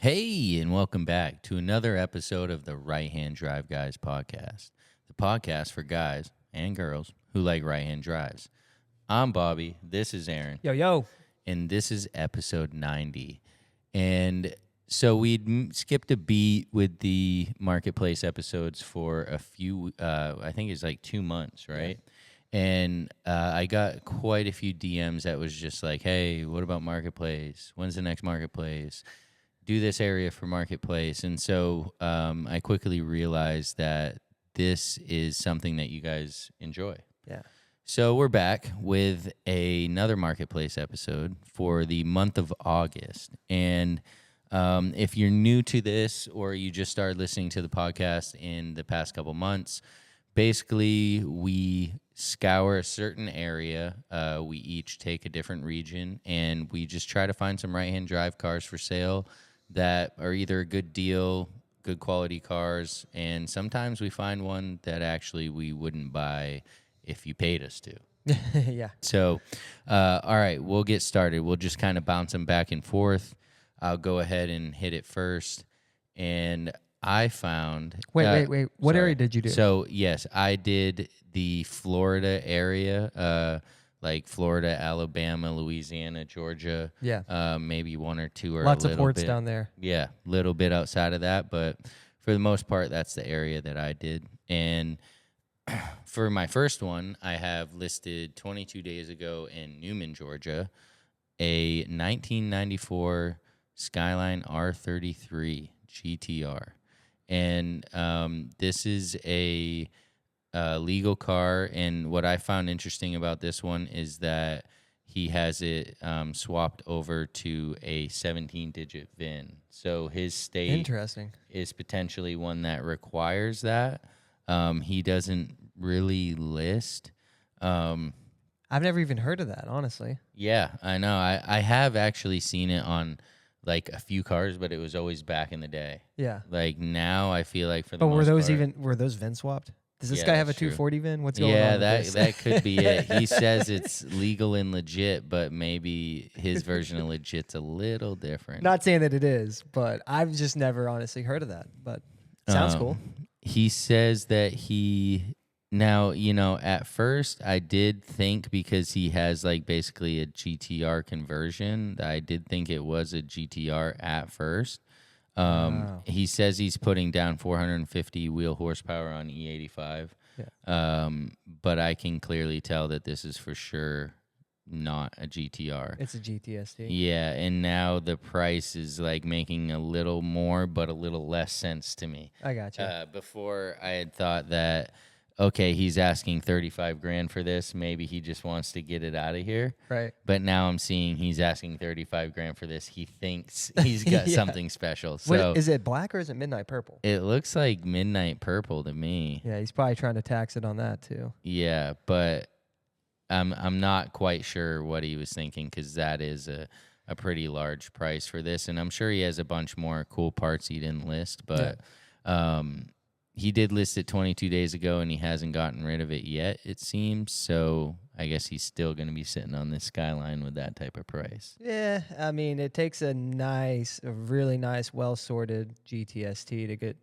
Hey, and welcome back to another episode of the Right Hand Drive Guys podcast, the podcast for guys and girls who like right hand drives. I'm Bobby, this is Aaron, Yo. and this is episode 90. And so we'd skipped a beat with the marketplace episodes for a few, I think it's like 2 months, right? And I got quite a few DMs that was just like, hey, what about marketplace? When's the next marketplace? Do this area for marketplace. And so I quickly realized that this is something that you guys enjoy. Yeah. So we're back with another marketplace episode for the month of August. And if you're new to this or you just started listening to the podcast in the past couple months, basically we scour a certain area. We each take a different region and we just try to find some right-hand drive cars for sale that are either a good deal, good quality cars, and sometimes we find one that actually we wouldn't buy if you paid us to. Yeah. So, all right, we'll get started. We'll just kind of bounce them back and forth. I'll go ahead and hit it first. And I found... Wait. What sorry. area did you do? So, yes, I did the Florida area, like Florida, Alabama, Louisiana, Georgia. Yeah. Maybe one or two or Lots a of little ports bit. down there. Yeah, a little bit outside of that, but for the most part, that's the area that I did. And for my first one, I have listed 22 days ago in Newman, Georgia, a 1994 Skyline R33 GTR. And this is a legal car, and what I found interesting about this one is that he has it swapped over to a 17-digit VIN. So his state Interesting. is potentially one that requires that. He doesn't really list. I've never even heard of that, honestly. Yeah, I know. I have actually seen it on like a few cars, but it was always back in the day. Yeah. Like now, I feel like for the But most were those VIN swapped? Does this Yeah, guy have a that's true. 240 VIN? What's going on? Yeah, with that could be it. He says it's legal and legit, but maybe his version of legit's a little different. Not saying that it is, but I've just never honestly heard of that. But sounds cool. He says that now, at first I did think because he has like basically a GTR conversion, I did think it was a GTR at first. Wow. He says he's putting down 450 wheel horsepower on E85. Yeah. But I can clearly tell that this is for sure not a GTR. It's a GTST. Yeah, and now the price is like making a little more but a little less sense to me. I gotcha. Before I had thought that, okay, he's asking $35,000 for this. Maybe he just wants to get it out of here. Right. But now I'm seeing he's asking $35,000 for this. He thinks he's got Yeah. something special. So Is it black or is it midnight purple? it looks like midnight purple to me. Yeah, he's probably trying to tax it on that too. Yeah, but I'm not quite sure what he was thinking because that is a pretty large price for this, and I'm sure he has a bunch more cool parts he didn't list, but he did list it 22 days ago, and he hasn't gotten rid of it yet, it seems, so I guess he's still going to be sitting on this Skyline with that type of price. Yeah, I mean, it takes a really nice, well-sorted GTST to get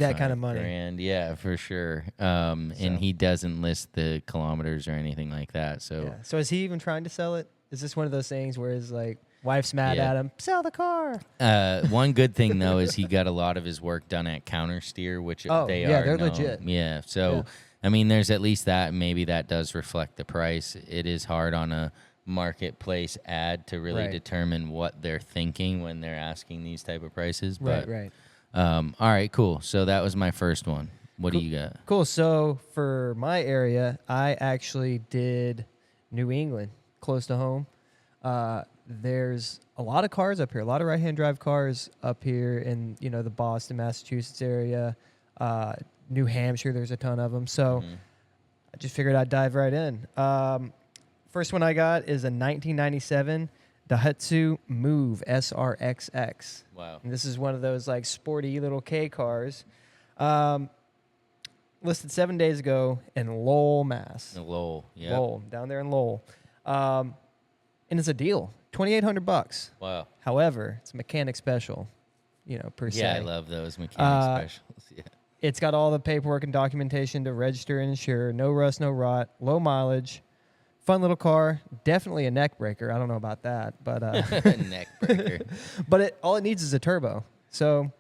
that kind of money. $35,000, yeah, for sure. And he doesn't list the kilometers or anything like that. So, yeah. So is he even trying to sell it? Is this one of those things where his like wife's mad at him? Sell the car. One good thing though is he got a lot of his work done at Counter Steer, which they're legit. Yeah. So, I mean, there's at least that. Maybe that does reflect the price. It is hard on a marketplace ad to really determine what they're thinking when they're asking these type of prices. But, Right. All right, cool. So that was my first one. What do you got? Cool. So for my area, I actually did New England, close to home. There's a lot of cars up here, a lot of right-hand drive cars up here in the Boston, Massachusetts area. New Hampshire, there's a ton of them. So I just figured I'd dive right in. First one I got is a 1997 Daihatsu Move SRXX. Wow. And this is one of those like sporty little K cars. Listed 7 days ago in Lowell, Mass. Lowell, yeah. Lowell, down there in Lowell. And it's a deal. $2,800. Wow. However, it's a mechanic special, per se. Yeah, I love those mechanic specials. Yeah. It's got all the paperwork and documentation to register and insure. No rust, no rot, low mileage. Fun little car. Definitely a neck breaker. I don't know about that, but Neck breaker. but all it needs is a turbo. So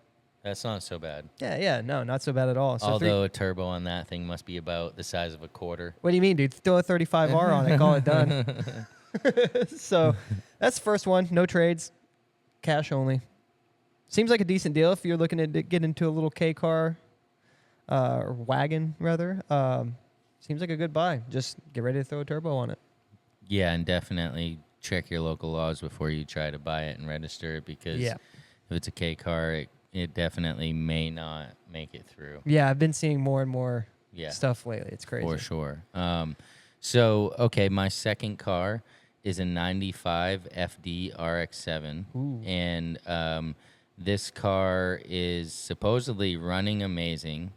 That's not so bad. yeah, no, not so bad at all. So Although a turbo on that thing must be about the size of a quarter. what do you mean, dude? Throw a 35R on it, call it done. So that's the first one. No trades, cash only. Seems like a decent deal if you're looking to get into a little K car, or wagon rather. Seems like a good buy. Just get ready to throw a turbo on it. Yeah, and definitely check your local laws before you try to buy it and register it, because if it's a K car, it definitely may not make it through. Yeah, I've been seeing more and more stuff lately. It's crazy. For sure. Okay, my second car is a 95 FD RX-7. Ooh. And this car is supposedly running amazing.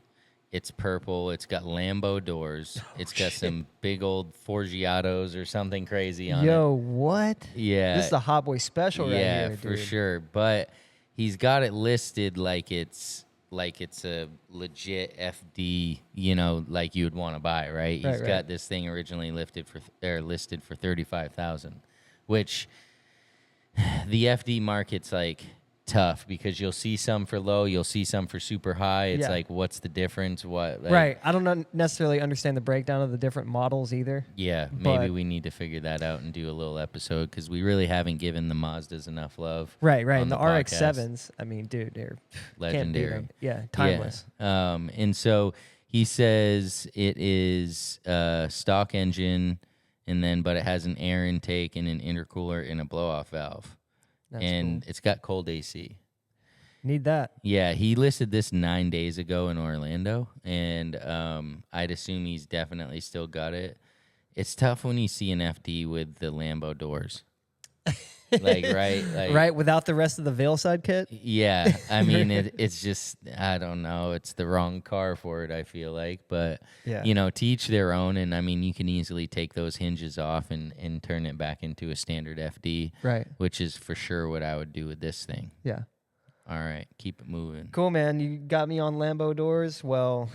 It's purple. It's got Lambo doors. It's got some big old Forgiatos or something crazy on it. Yo, what? Yeah. This is a Hot Boy special right here, Yeah, dude. for sure. But he's got it listed like it's a legit FD, like you would want to buy, right? He's got this thing originally listed for $35,000, which the FD market's like tough because you'll see some for low, you'll see some for super high. It's like, what's the difference? Right. I don't necessarily understand the breakdown of the different models either. Yeah, maybe we need to figure that out and do a little episode because we really haven't given the Mazdas enough love. Right. On And the podcast. RX-7s, I mean, dude, they're Legendary. Can't beat 'em. Yeah, timeless. Yeah. And so he says it is stock engine, but it has an air intake and an intercooler and a blow-off valve. That's and cool. It's got cold AC. Need that. Yeah, he listed this 9 days ago in Orlando, and I'd assume he's definitely still got it. It's tough when you see an FD with the Lambo doors. Right, without the rest of the Veilside kit. Yeah, I mean it's just, I don't know, it's the wrong car for it, I feel like, but to each their own. And I mean, you can easily take those hinges off and turn it back into a standard FD, right? Which is for sure what I would do with this thing. Yeah. All right, keep it moving. Cool, man. You got me on Lambo doors. Well,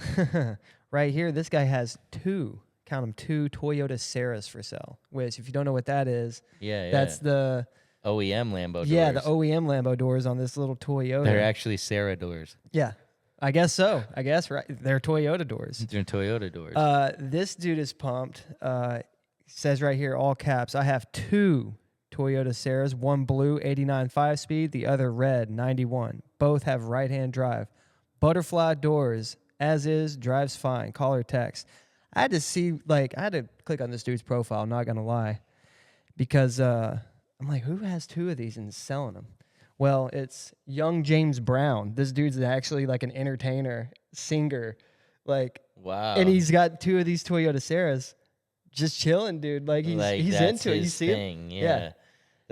right here, this guy has two Toyota Ceras for sale. Which, if you don't know what that is, that's the OEM Lambo doors. Yeah, the OEM Lambo doors on this little Toyota. They're actually Sarah doors. Yeah, I guess so. Right. They're Toyota doors. They're Toyota doors. This dude is pumped. Says right here, all caps, I have two Toyota Ceras, one blue 89 5-speed, the other red 91. Both have right-hand drive. Butterfly doors, as is, drives fine. Call or text. I had to click on this dude's profile, not going to lie, because I'm like, who has two of these and is selling them? Well, it's young James Brown. This dude's actually like an entertainer, singer. Wow. And he's got two of these Toyota Ceras just chilling, dude. He's into it. You see him? Yeah.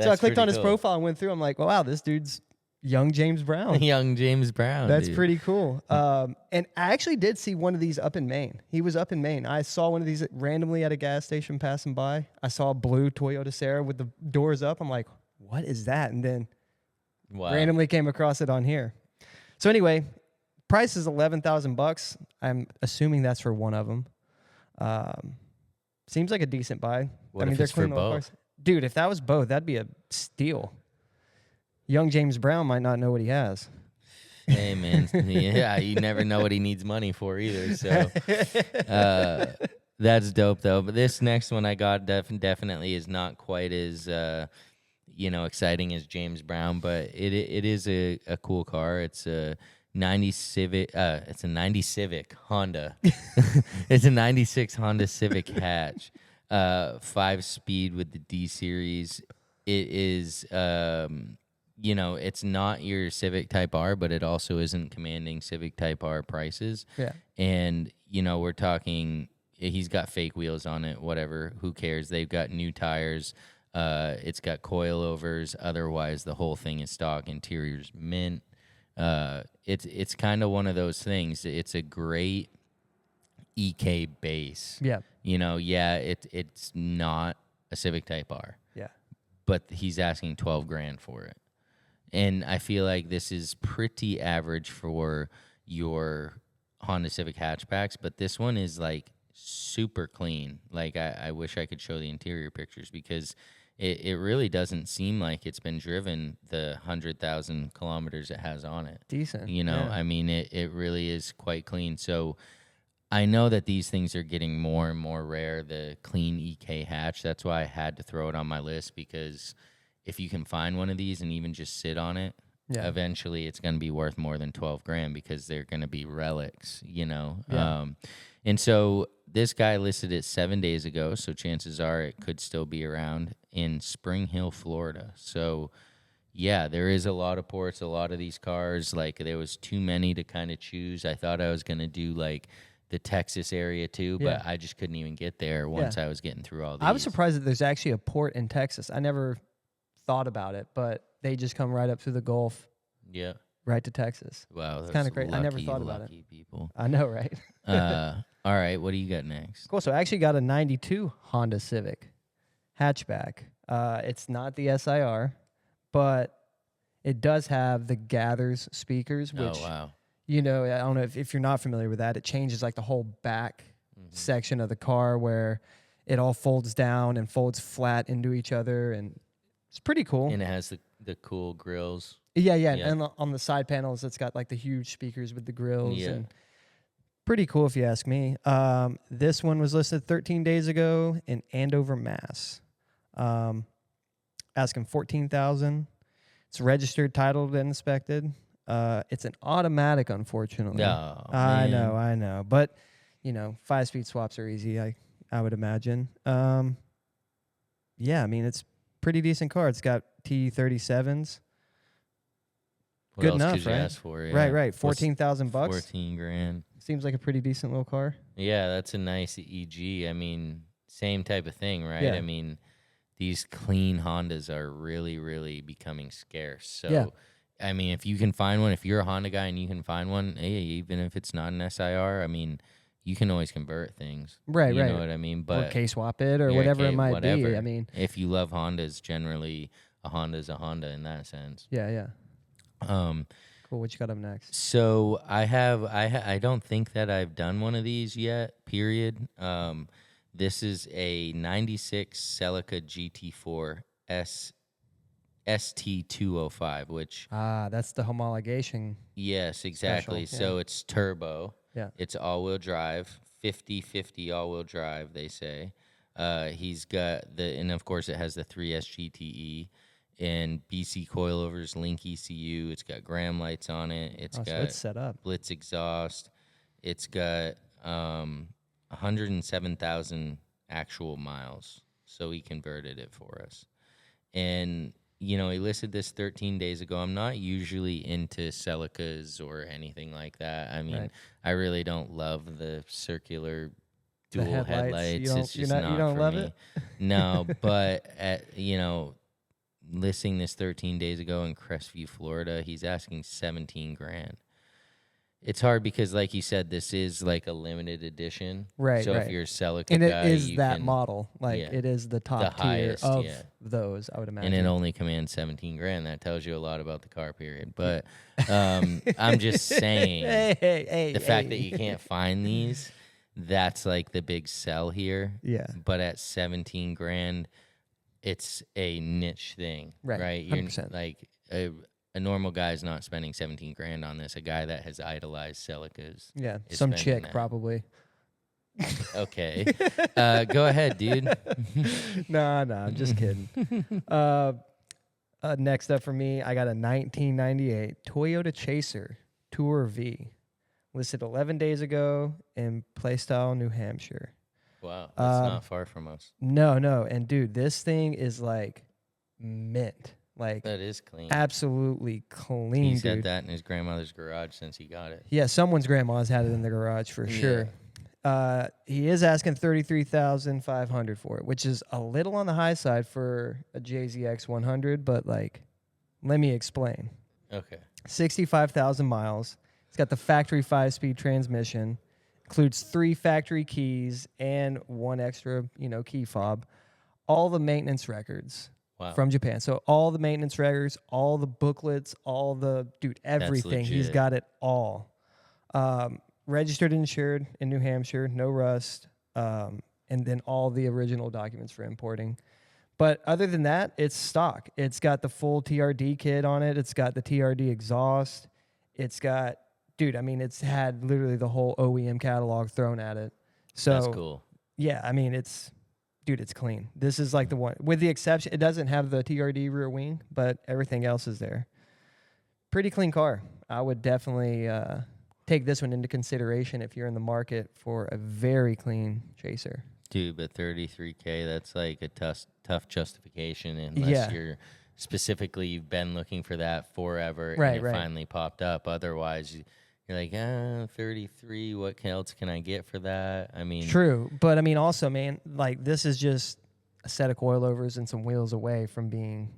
So I clicked on his profile and went through. I'm like, wow, this dude's young James Brown. Young James Brown. That's dude. pretty cool. And I actually did see one of these up in Maine. He was up in Maine. I saw one of these randomly at a gas station passing by. I saw a blue Toyota Cera with the doors up. I'm like, what is that? And then randomly came across it on here. So anyway, price is $11,000. I'm assuming that's for one of them. Seems like a decent buy. What if it's for both? Dude, if that was both, that'd be a steal. Young James Brown might not know what he has. Hey, man. Yeah, you never know what he needs money for either. So that's dope, though. But this next one I got definitely is not quite as exciting as James Brown, but it is a cool car. It's a 90 Civic. It's a 90 Civic Honda. It's a 96 Honda Civic hatch. 5-speed with the D series. It is, it's not your Civic Type R, but it also isn't commanding Civic Type R prices. Yeah. And, we're talking, he's got fake wheels on it, whatever, who cares? They've got new tires. It's got coilovers. Otherwise, the whole thing is stock. Interior's mint. It's kind of one of those things. It's a great EK base. Yeah. It's not a Civic Type R. Yeah. but he's asking 12 grand for it. And I feel like this is pretty average for your Honda Civic hatchbacks, but this one is like super clean. Like I wish I could show the interior pictures because it really doesn't seem like it's been driven the 100,000 kilometers it has on it. Decent. You know, Yeah. I mean, it really is quite clean. So I know that these things are getting more and more rare, the clean EK hatch. That's why I had to throw it on my list, because if you can find one of these and even just sit on it, Yeah. eventually it's going to be worth more than 12 grand because they're going to be relics, you know? Yeah. And so this guy listed it 7 days ago, so chances are it could still be around in Spring Hill, Florida. So, yeah, there is a lot of ports, a lot of these cars. Like, there was too many to kind of choose. I thought I was going to do, like, the Texas area too, Yeah. but I just couldn't even get there once I was getting through all these. I was surprised that there's actually a port in Texas. I never thought about it, but they just come right up through the Gulf, Yeah. right to Texas. Wow. It's That's kinda great. I never lucky, thought about it. lucky people. I know, right? All right. What do you got next? Cool. So I actually got a 92 Honda Civic hatchback. It's not the SIR, but it does have the Gathers speakers, which, Oh, wow. you know, I don't know if you're not familiar with that. It changes like the whole back section of the car where it all folds down and folds flat into each other, and it's pretty cool. And it has the cool grills. Yeah. Yeah. And on the side panels, it's got like the huge speakers with the grills. Yeah. And pretty cool if you ask me. This one was listed 13 days ago in Andover, Mass. Asking $14,000. It's registered, titled, and inspected. It's an automatic, unfortunately. Oh, I man. know. But, you know, 5-speed swaps are easy, I would imagine. Yeah, I mean, it's pretty decent car. It's got T37s. What Good else enough, could you right? ask for? Yeah. Right. What's 14,000 bucks. 14 grand. Seems like a pretty decent little car. Yeah, that's a nice EG. I mean, same type of thing, right? Yeah. I mean, these clean Hondas are really, really becoming scarce. So, Yeah. I mean, if you can find one, if you're a Honda guy and you can find one, hey, even if it's not an SIR, I mean, you can always convert things. Right. You know what I mean? Or But K-swap it or yeah, whatever it might whatever. be. I mean, if you love Hondas, generally a Honda's a Honda in that sense. yeah. Um, Cool. What you got up next? So I don't think that I've done one of these yet, period. This is a 96 Celica GT4 ST205, which... That's the homologation. Yes, exactly. Special, So it's turbo. Yeah. It's all-wheel drive, 50/50 all-wheel drive, they say. He's got and of course it has the 3S GTE and BC coilovers, Link ECU. It's got Graham lights on it. It's So got it's set up. Blitz exhaust. It's got 107,000 actual miles. So he converted it for us. And, you know, he listed this 13 days ago. I'm not usually into Celicas or anything like that. I mean, Right. I really don't love the circular The dual headlights. It's just not you don't for love me. it? No, but, you know, listing this 13 days ago in Crestview, Florida, he's asking 17 grand. It's hard because, like you said, this is like a limited edition. Right. So if you're a Celica And it guy, is you that can, model. Like yeah. it is the top The tier highest, of yeah. those, I would imagine. and it only commands 17 grand. That tells you a lot about the car, period. But I'm just saying hey, the fact that you can't find these, that's like the big sell here. Yeah. But at 17 grand, it's a niche thing, Right, You're 100%. like a normal guy's not spending 17 grand on this. A guy that has idolized Celicas. Yeah. is Some spending chick that. probably. Okay. Go ahead, dude. No, I'm just kidding. Next up for me, I got a 1998 Toyota Chaser Tour V, listed 11 days ago in Playstyle, New Hampshire. Wow, that's not far from us. No, and dude, this thing is like mint, like That is clean. absolutely clean, He's dude. had that in his grandmother's garage since he got it. Yeah, someone's grandma's had it in the garage for sure. He is asking $33,500 for it, which is a little on the high side for a JZX 100, but like, let me explain. Okay. 65,000 miles. It's got the factory 5-speed transmission, includes 3 factory keys and 1 extra, key fob. All the maintenance records Wow. from Japan. So all the maintenance records, all the booklets, everything. He's legit. got it all. Registered and insured in New Hampshire, no rust, and then all the original documents for importing. But other than that, it's stock. It's got the full TRD kit on it. It's got the TRD exhaust. It's got, it's had literally the whole OEM catalog thrown at it. So That's cool. yeah, it's clean. This is like the one, with the exception, it doesn't have the TRD rear wing, but everything else is there. Pretty clean car. I would definitely take this one into consideration if you're in the market for a very clean chaser. Dude, but 33K, that's like a tough justification unless you're specifically, you've been looking for that forever and it finally popped up. Otherwise, you're like, 33, what else can I get for that? I mean, true. But also, man, like this is just a set of coilovers and some wheels away from being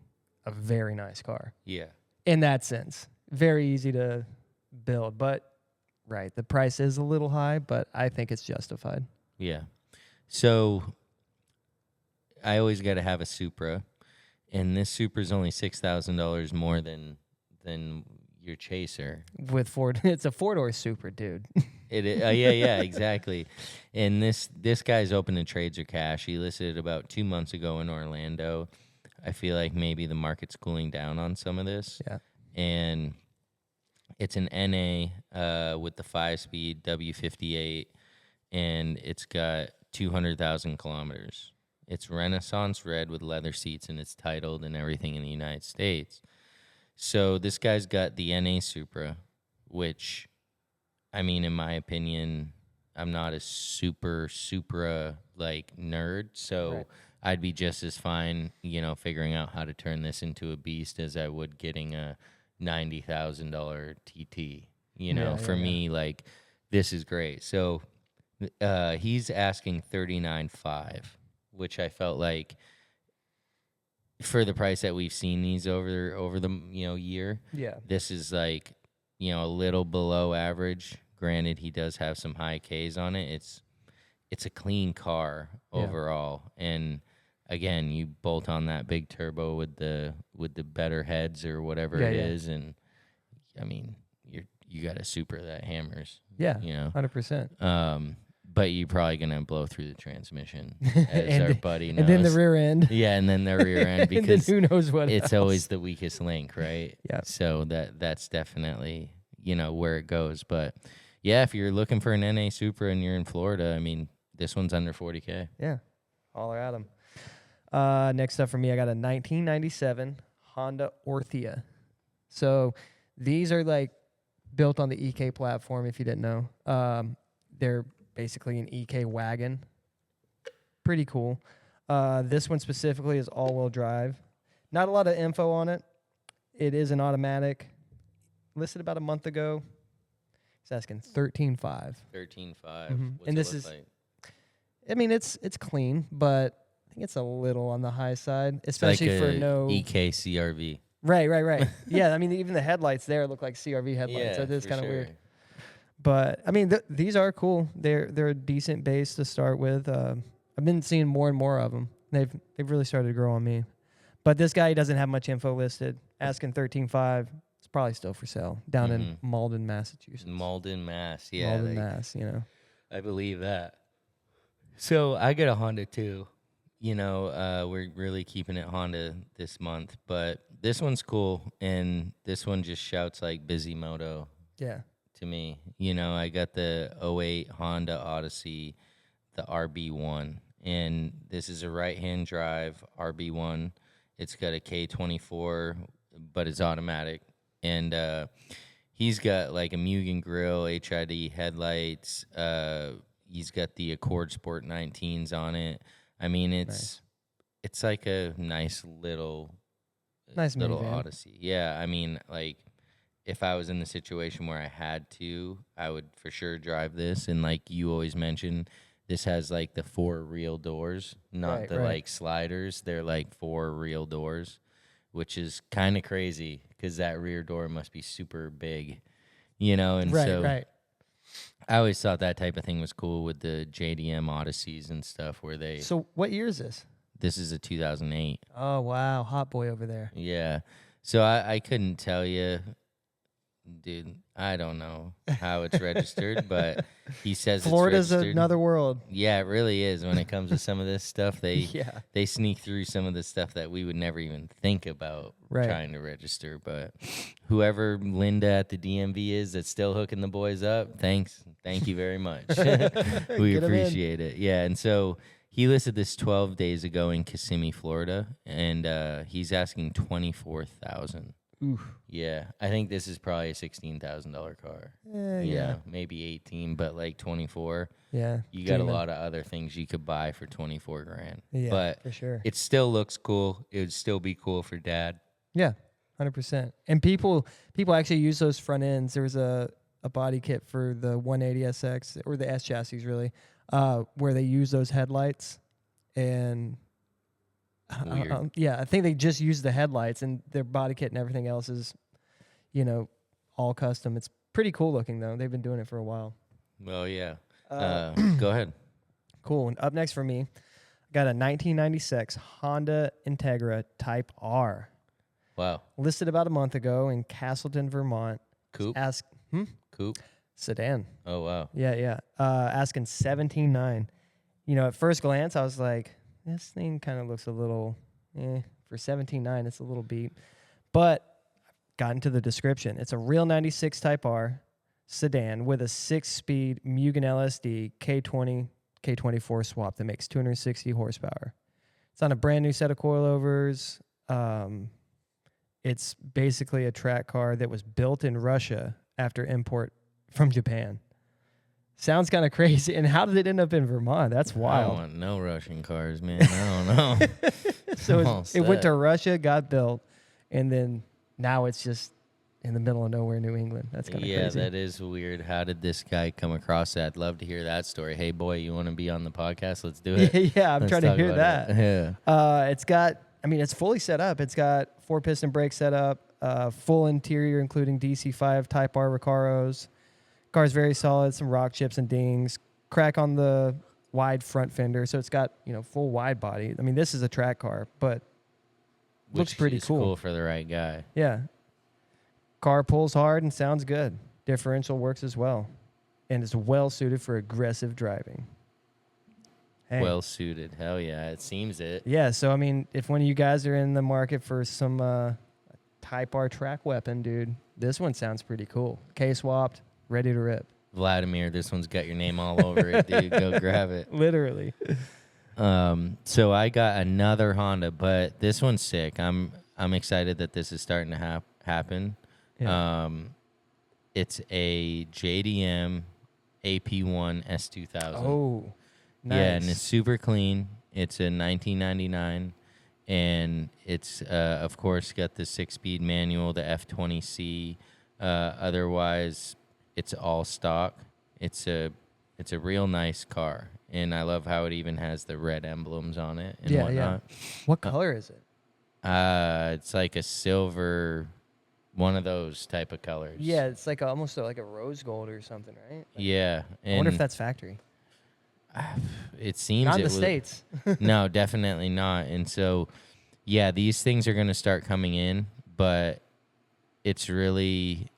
a very nice car. Yeah. In that sense, very easy to build, but the price is a little high, but I think it's justified. Yeah. So I always got to have a Supra, and this Supra is only $6,000 more than your Chaser. With Ford, it's a 4-door Supra, dude. Yeah, exactly. And this guy's open to trades or cash. He listed it about 2 months ago in Orlando. I feel like maybe the market's cooling down on some of this. Yeah. And it's an NA with the 5-speed W58, and it's got 200,000 kilometers. It's Renaissance red with leather seats, and it's titled and everything in the United States. So this guy's got the NA Supra, which, in my opinion, I'm not a super Supra nerd, so I'd be just as fine, figuring out how to turn this into a beast as I would getting a $90,000 TT. For me, this is great. So he's asking $39,500, which I felt like for the price that we've seen these over the year. Yeah. This is a little below average. Granted, he does have some high Ks on it. It's a clean car overall, and again, you bolt on that big turbo with the better heads or whatever it is, and you got a Supra that hammers. Yeah, 100%. But you're probably gonna blow through the transmission, as our buddy knows. And then the rear end. Yeah, and then the rear end, because who knows what it's else. always the weakest link, right? Yeah. So that's definitely where it goes. But yeah, if you're looking for an NA Supra and you're in Florida, this one's under $40K. Yeah, holler at them. Next up for me, I got a 1997 Honda Orthia. So these are built on the EK platform, if you didn't know. They're basically an EK wagon. Pretty cool. This one specifically is all-wheel drive. Not a lot of info on it. It is an automatic. Listed about a month ago. It's asking $13,500. $13,500. What's And it this look is, like? it's clean, but I think it's a little on the high side, especially for no EK CRV. Right. Yeah, even the headlights there look like CRV headlights. Yeah, So it is kind of sure. weird. But these are cool. They're a decent base to start with. I've been seeing more and more of them. They've really started to grow on me. But this guy doesn't have much info listed. Asking $13,500. It's probably still for sale down in Malden, Massachusetts. Malden, Mass. Yeah, Malden, Mass. I believe that. So I got a Honda too. We're really keeping it Honda this month, but this one's cool, and this one just shouts like Busy Moto. Yeah. To me, I got the 08 Honda Odyssey, the RB1, and this is a right-hand drive RB1. It's got a K24, but it's automatic, and he's got a Mugen grill, HID headlights. He's got the Accord Sport 19s on it. It's like a nice little minivan. Odyssey. Yeah, if I was in the situation where I had to, I would for sure drive this. And like you always mention, this has the 4 real doors, not the sliders. They're 4 real doors, which is kind of crazy because that rear door must be super big, And Right. I always thought that type of thing was cool with the JDM Odysseys and stuff where they... So what year is this? This is a 2008. Oh, wow. Hot boy over there. Yeah. So I couldn't tell you, dude. I don't know how it's registered, but he says Florida's it's registered. another world. Yeah, it really is. When it comes to some of this stuff, Yeah. they sneak through some of the stuff that we would never even think about Right. trying to register. But whoever Linda at the DMV is that's still hooking the boys up, thank you very much. We Get 'em in. appreciate it. Yeah, and so he listed this 12 days ago in Kissimmee, Florida, and he's asking $24,000. Ooh. Yeah, I think this is probably a $16,000 car. Yeah. Maybe 18, but like 24. Yeah. You got Dreaming. a lot of other things you could buy for 24 grand. Yeah, But for sure. it still looks cool. It would still be cool for dad. Yeah, 100%. And people actually use those front ends. There was a body kit for the 180SX, or the S chassis really, where they use those headlights. And Weird. I think they just use the headlights, and their body kit and everything else is, all custom. It's pretty cool looking though. They've been doing it for a while. Well, yeah. Go ahead. Cool. And up next for me, I got a 1996 Honda Integra Type R. Wow. Listed about a month ago in Castleton, Vermont. Coupe? Coupe? Sedan. Oh, wow. Yeah. Asking $17,900. At first glance, I was like, this thing kind of looks a little, for $17,900, it's a little beat. But got into the description. It's a real 96 Type R sedan with a 6-speed Mugen LSD K20, K24 swap that makes 260 horsepower. It's on a brand new set of coilovers. It's basically a track car that was built in Russia after import from Japan. Sounds kind of crazy. And how did it end up in Vermont? That's I wild. don't want no Russian cars, man. I don't know. So it went to Russia, got built, and then now it's just in the middle of nowhere, New England. That's kind of Yeah, crazy. that is weird. How did this guy come across that? I'd love to hear that story. Hey, boy, you want to be on the podcast? Let's do it. Yeah, I'm Let's trying to talk hear about that. it. Yeah. It's fully set up. It's got 4-piston brake setup, full interior, including DC5 Type R Recaros. Car's very solid, some rock chips and dings, crack on the wide front fender. So it's got, full wide body. I mean, this is a track car, but looks Which pretty is cool. cool for the right guy. Yeah. Car pulls hard and sounds good. Differential works as well. And it's well suited for aggressive driving. Hey. Well suited. Hell yeah. It seems it. Yeah, so I mean, if one of you guys are in the market for some Type R track weapon, dude, this one sounds pretty cool. K-swapped, ready to rip. Vladimir, this one's got your name all over it, dude. Go grab it. Literally. So I got another Honda, but this one's sick. I'm excited that this is starting to happen. Yeah. It's a JDM AP1 S2000. Oh, nice. Yeah, and it's super clean. It's a 1999, and it's of course got the 6-speed manual, the F20C. Otherwise, it's all stock. It's a real nice car, and I love how it even has the red emblems on it and whatnot. Yeah. What color is it? It's like a silver, one of those type of colors. Yeah, it's like almost like a rose gold or something, right? Yeah, I wonder if and that's factory. it seems Not in it the was- States. No, definitely not. And so, yeah, these things are going to start coming in, but it's really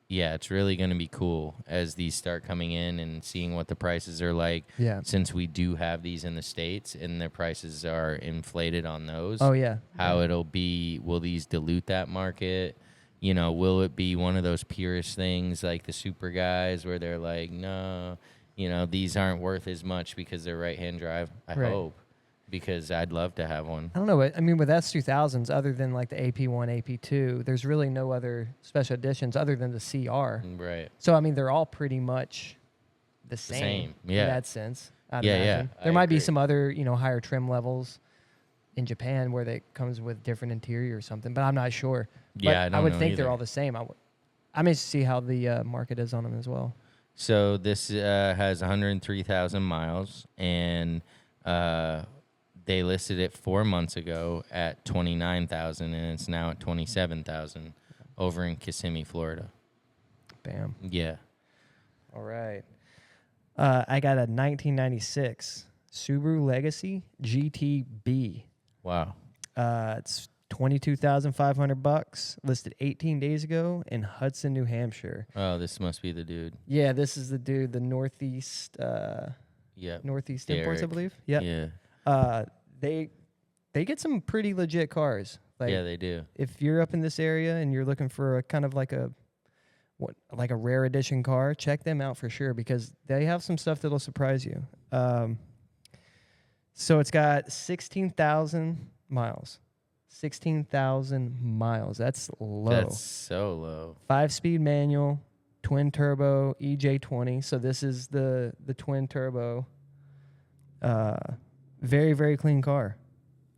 going to be cool as these start coming in and seeing what the prices are like. Yeah. Since we do have these in the States and the prices are inflated on those. Oh, yeah. How it'll be, will these dilute that market? Will it be one of those purist things like the super guys where they're like, no, these aren't worth as much because they're right-hand drive? I Right. hope, because I'd love to have one. I don't know. I mean, with S2000s, other than like the AP1, AP2, there's really no other special editions other than the CR. Right. So, I mean, they're all pretty much the same, same, yeah. in that sense. I'd Yeah, imagine. yeah, There I might be agree. some other, higher trim levels in Japan where they comes with different interior or something, but I'm not sure. Yeah, But I don't would know think they're either. all the same. I'm to see how the market is on them as well. So this has 103,000 miles, and they listed it 4 months ago at 29,000, and it's now at 27,000 over in Kissimmee, Florida. Bam. Yeah. All right. I got a 1996 Subaru Legacy GTB. Wow. It's $22,500. Listed 18 days ago in Hudson, New Hampshire. Oh, this must be the dude. Yeah, this is the dude. The Northeast Yep. Northeast Imports, I Derek. believe. Yep. Yeah. They get some pretty legit cars. Like, Yeah, they do. if you're up in this area and you're looking for a kind of like a rare edition car, check them out for sure, because they have some stuff that'll surprise you. So it's got 16,000 miles. 16,000 miles. That's low. That's so low. 5-speed manual, twin turbo EJ20. So this is the twin turbo. Very, very clean car,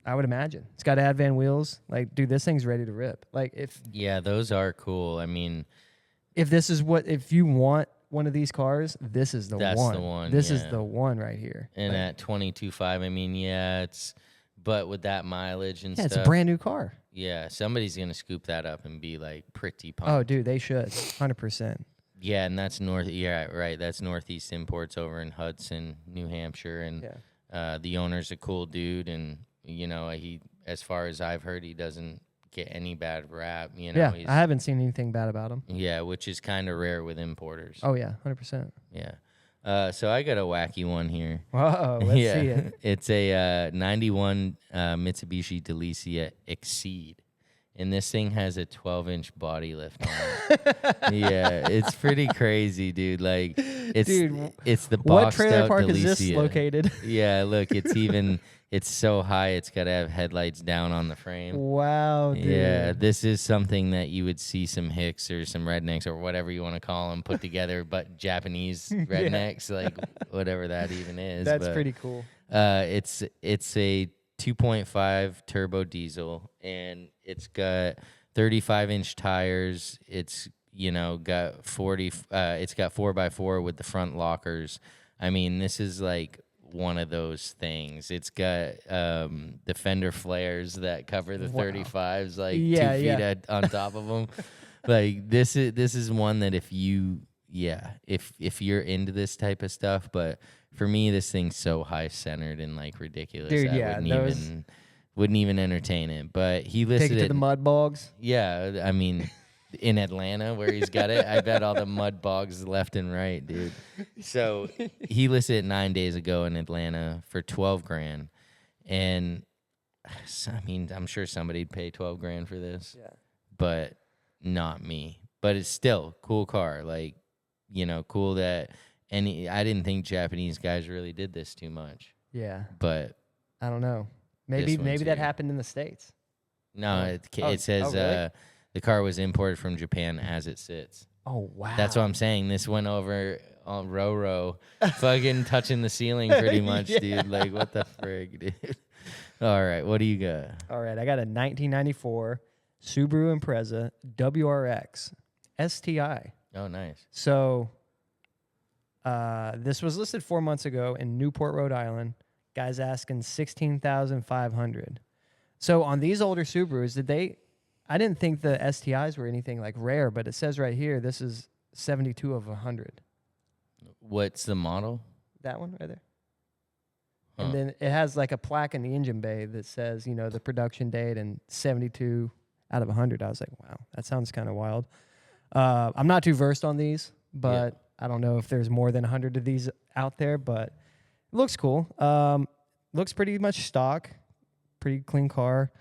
I would imagine. It's got Advan wheels. Like, dude, this thing's ready to rip. Like, Yeah, those are cool. I mean, if you want one of these cars, this is the That's one. the one, This is yeah. the one right here. and Like, at 22.5, I mean, yeah, but with that mileage and yeah, stuff. it's a brand new car. Yeah, somebody's going to scoop that up and be like pretty pumped. Oh, dude, they should. 100%. Yeah, and that's yeah, right. That's Northeast Imports over in Hudson, New Hampshire, and Yeah. the owner's a cool dude, and he, as far as I've heard, he doesn't get any bad rap. Yeah, I haven't seen anything bad about them. Yeah, which is kind of rare with importers. Oh, yeah, 100%. Yeah. So I got a wacky one here. Whoa, let's see it. It's a 91 Mitsubishi Delicia Exceed. And this thing has a 12-inch body lift on it. Yeah, it's pretty crazy, dude. Like, it's the boxed What trailer out park Delicia. is this located? Yeah, look, it's so high, it's got to have headlights down on the frame. Wow, dude. Yeah, this is something that you would see some hicks or some rednecks or whatever you want to call them put together, but Japanese rednecks, like whatever that even is. That's but, pretty cool. It's a 2.5 turbo diesel, and it's got 35-inch tires. It's got 40. It's got 4x4 with the front lockers. I mean, this is like one of those things. It's got the fender flares that cover the 35s, like 2 feet on top of them. Like, this is one that if you're into this type of stuff, but for me, this thing's so high centered and like ridiculous. Dude, I wouldn't even entertain it. But he listed Take it to the mud bogs. Yeah, I mean, in Atlanta where he's got it, I bet all the mud bogs left and right, dude. So he listed it 9 days ago in Atlanta for $12,000, and I mean, I'm sure somebody'd pay $12,000 for this, but not me. But it's still a cool car, like, cool that. And I didn't think Japanese guys really did this too much. Yeah. But I don't know. Maybe that here. happened in the States. No, it says really? the car was imported from Japan as it sits. Oh, wow. That's what I'm saying. This went over on row, fucking touching the ceiling pretty much, dude. Like, what the frig, dude? All right, what do you got? All right, I got a 1994 Subaru Impreza WRX STI. Oh, nice. So this was listed 4 months ago in Newport, Rhode Island. Guys asking $16,500. So on these older Subarus, I didn't think the STIs were anything like rare, but it says right here this is 72 of 100. What's the model? That one right there. Huh. And then it has like a plaque in the engine bay that says, the production date and 72 out of 100. I was like, wow, that sounds kind of wild. I'm not too versed on these, but I don't know if there's more than 100 of these out there, but it looks cool. Looks pretty much stock, pretty clean car.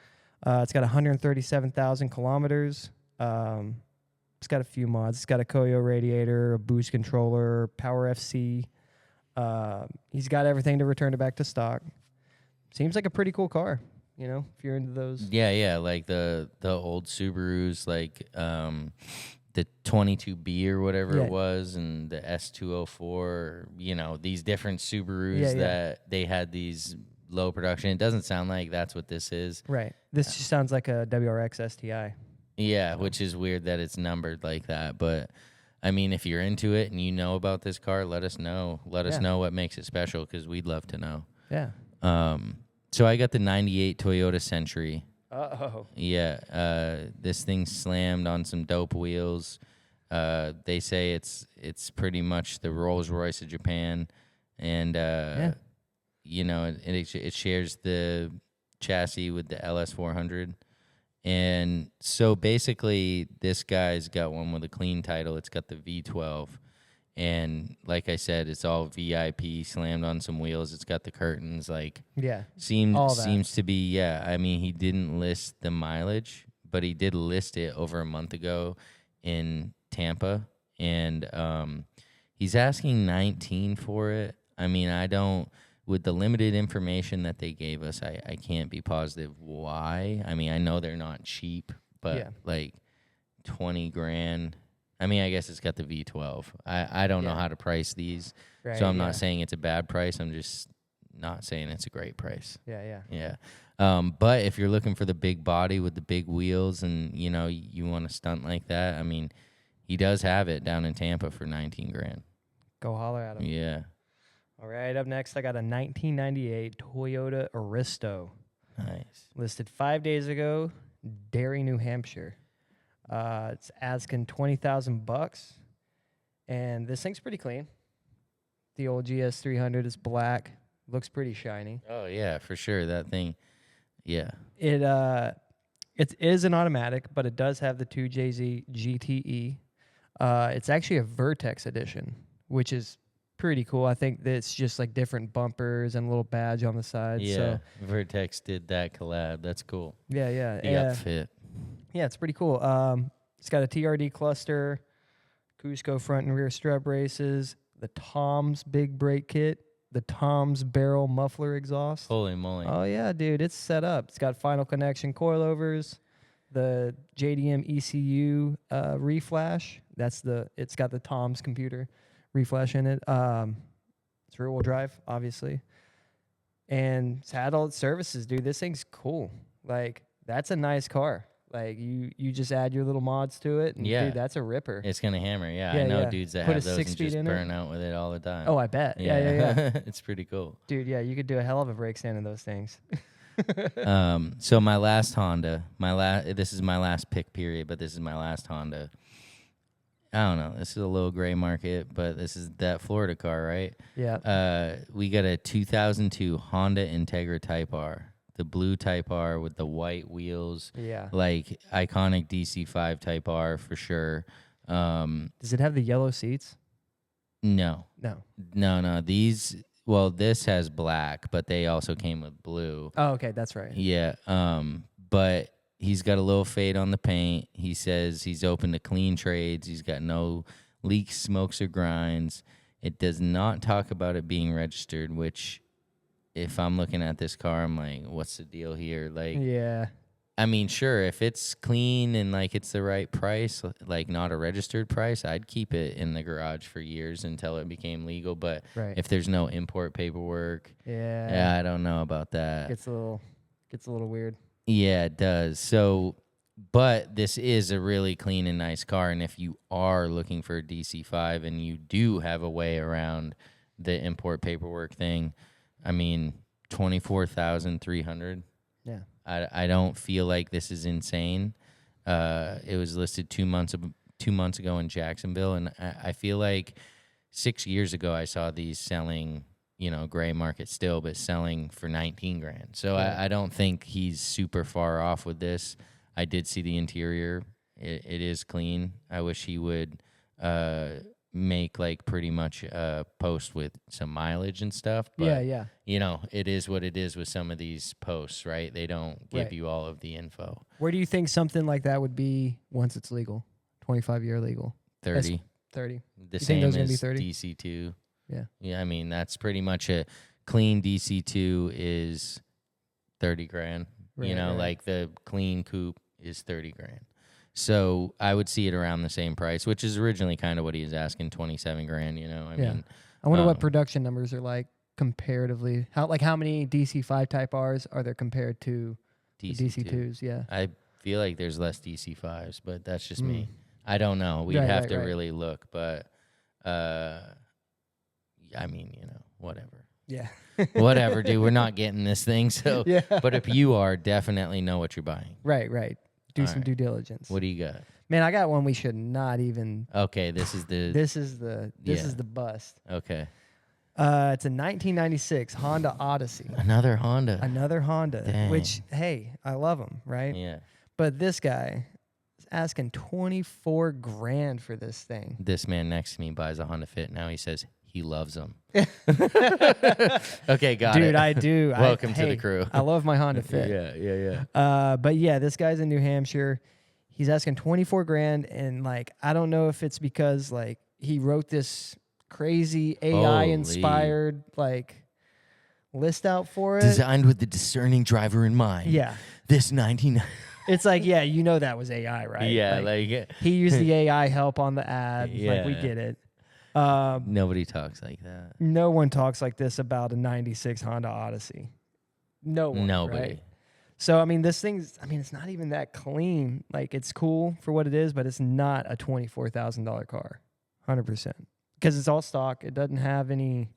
It's got 137,000 kilometers. It's got a few mods. It's got a Koyo radiator, a boost controller, Power FC. He's got everything to return it back to stock. Seems like a pretty cool car, if you're into those. Yeah, like the old Subarus, like the 22B or whatever it was, and the S204, these different Subarus that they had these low production. It doesn't sound like that's what this is. Right. This just sounds like a WRX STI. Yeah, which is weird that it's numbered like that. But, I mean, if you're into it and you know about this car, let us know. Let us know what makes it special, because we'd love to know. Yeah. So I got the 98 Toyota Century. Uh-oh. Yeah, this thing slammed on some dope wheels. They say it's pretty much the Rolls Royce of Japan, and it shares the chassis with the LS400. And so basically, this guy's got one with a clean title. It's got the V12. And like I said, it's all VIP, slammed on some wheels. It's got the curtains. Like, Yeah. seems to be, yeah. I mean, he didn't list the mileage, but he did list it over a month ago in Tampa. And he's asking 19 for it. I mean, with the limited information that they gave us, I can't be positive why. I mean, I know they're not cheap, but like 20 grand. I mean, I guess it's got the V12. I don't know how to price these, so I'm not saying it's a bad price. I'm just not saying it's a great price. Yeah. But if you're looking for the big body with the big wheels and, you want to stunt like that, I mean, he does have it down in Tampa for 19 grand. Go holler at him. Yeah. All right, up next, I got a 1998 Toyota Aristo. Nice. Listed 5 days ago, Derry, New Hampshire. It's asking $20,000, and this thing's pretty clean. The old GS300 is black, looks pretty shiny. Oh yeah, for sure. That thing, yeah. It is an automatic, but it does have the 2JZ GTE. It's actually a Vertex edition, which is pretty cool. I think that it's just like different bumpers and a little badge on the side. Yeah, So, Vertex did that collab. That's cool. yeah. The upfit. Yeah, it's pretty cool. It's got a TRD cluster, Cusco front and rear strut braces, the Tom's big brake kit, the Tom's barrel muffler exhaust. Holy moly. Oh, yeah, dude. It's set up. It's got final connection coilovers, the JDM ECU reflash. It's got the Tom's computer reflash in it. It's rear wheel drive, obviously. And it's had all its services, dude. This thing's cool. Like, that's a nice car. Like, you just add your little mods to it, and dude, that's a ripper. It's going to hammer, yeah. I know dudes that Put have a those 6 and speed just in burn out with it all the time. Oh, I bet. Yeah. It's pretty cool. Dude, yeah, you could do a hell of a brake stand in those things. So my last Honda, this is my last pick period, but this is my last Honda. I don't know. This is a little gray market, but this is that Florida car, right? Yeah. We got a 2002 Honda Integra Type R. The blue Type R with the white wheels. Yeah. Like iconic DC5 Type R for sure. Does it have the yellow seats? No. No. This has black, but they also came with blue. Oh, okay. That's right. Yeah. But he's got a little fade on the paint. He says he's open to clean trades. He's got no leaks, smokes, or grinds. It does not talk about it being registered, which, if I'm looking at this car, I'm like, what's the deal here? Like, yeah. I mean, sure, if it's clean and like it's the right price, like not a registered price, I'd keep it in the garage for years until it became legal. But if there's no import paperwork, I don't know about that. Gets a little weird. Yeah, it does. So, but this is a really clean and nice car, and if you are looking for a DC5 and you do have a way around the import paperwork thing, I mean, 24,300. Yeah. I don't feel like this is insane. It was listed 2 months ago in Jacksonville, and I feel like 6 years ago I saw these selling, gray market still, but selling for 19 grand. So I don't think he's super far off with this. I did see the interior. It is clean. I wish he would make like pretty much a post with some mileage and stuff. But, it is what it is with some of these posts, right? They don't give you all of the info. Where do you think something like that would be once it's legal? 25-year legal? 30. 30. The You same think those are gonna as be 30? DC2. Yeah. Yeah, I mean, that's pretty much a clean DC2 is 30 grand. Right. Like the clean coupe is 30 grand. So I would see it around the same price, which is originally kind of what he was asking, 27 grand, I mean, I wonder what production numbers are like comparatively. How many DC5 Type Rs are there compared to DC2s? Yeah. I feel like there's less DC5s, but that's just me. I don't know. We'd have to really look, but I mean, whatever. Yeah. Whatever, dude. We're not getting this thing. So, yeah. But if you are, definitely know what you're buying. Right. Do some due diligence. What do you got? Man, I got one we should not even. Okay, this is the This is the bust. Okay. It's a 1996 Honda Odyssey. Another Honda. Another Honda, Dang. which, hey, I love them, right? Yeah. But this guy is asking 24 grand for this thing. This man next to me buys a Honda Fit. Now he says he loves them. Okay, got it. Dude, I do. Welcome to the crew. I love my Honda Fit. Yeah. But yeah, this guy's in New Hampshire. He's asking 24 grand. And like, I don't know if it's because like he wrote this crazy AI inspired like list out for it. Designed with the discerning driver in mind. Yeah. This 19. It's like, yeah, you know that was AI, right? Yeah, like he used the AI help on the ad. Like we Yeah. get it. Nobody talks like that. No one talks like this about a 96 Honda Odyssey. No one. Nobody. Right? So, I mean, this thing's, I mean, it's not even that clean. Like, it's cool for what it is, but it's not a $24,000 car. 100%. Because it's all stock. It doesn't have any,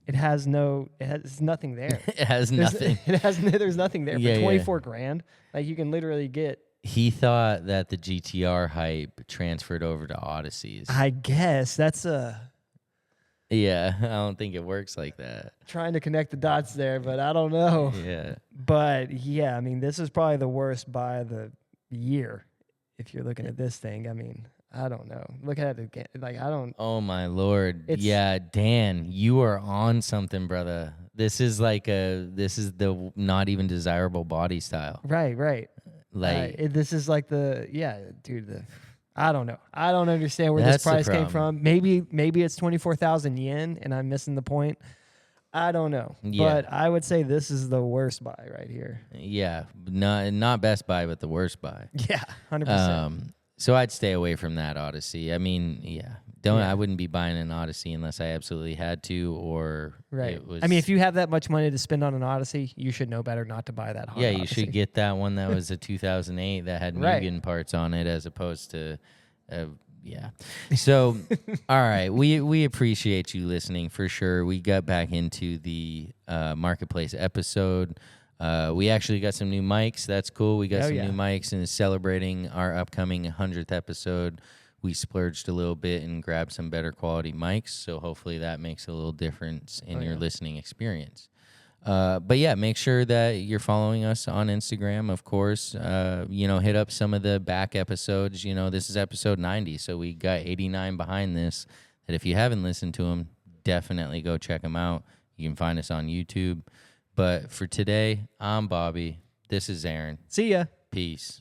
it's nothing there. It has nothing. There's nothing there. Yeah, For yeah. 24 grand, like, you can literally get, He thought that the GTR hype transferred over to Odysseys. I guess, that's Yeah, I don't think it works like that. trying to connect the dots there, but I don't know. Yeah. But yeah, I mean, this is probably the worst buy of the year. If you're looking at this thing, I mean, I don't know. Look at it again. Like, I don't. Oh my Lord. It's- Yeah, Dan, you are on something, brother. This is the not even desirable body style. Right. Like This is like dude. I don't know. I don't understand where That's this the price came problem. from. Maybe it's 24,000 yen, and I'm missing the point. I don't know. Yeah. But I would say this is the worst buy right here. yeah, not best buy, but the worst buy. Yeah, 100%. So I'd stay away from that Odyssey. I mean, I Yeah. wouldn't be buying an Odyssey unless I absolutely had to, or Right. it was. I mean, if you have that much money to spend on an Odyssey, you should know better not to buy that Honda you Odyssey. should get that one that was a 2008 that had Right. Mugen parts on it, as opposed to, yeah. So, all right, we appreciate you listening for sure. We got back into the marketplace episode. We actually got some new mics. That's cool. We got some new mics, and celebrating our upcoming 100th episode, we splurged a little bit and grabbed some better quality mics. So hopefully that makes a little difference in your listening experience. But yeah, make sure that you're following us on Instagram, of course. Hit up some of the back episodes. This is episode 90, so we got 89 behind this. That if you haven't listened to them, definitely go check them out. You can find us on YouTube. But for today, I'm Bobby. This is Aaron. See ya. Peace.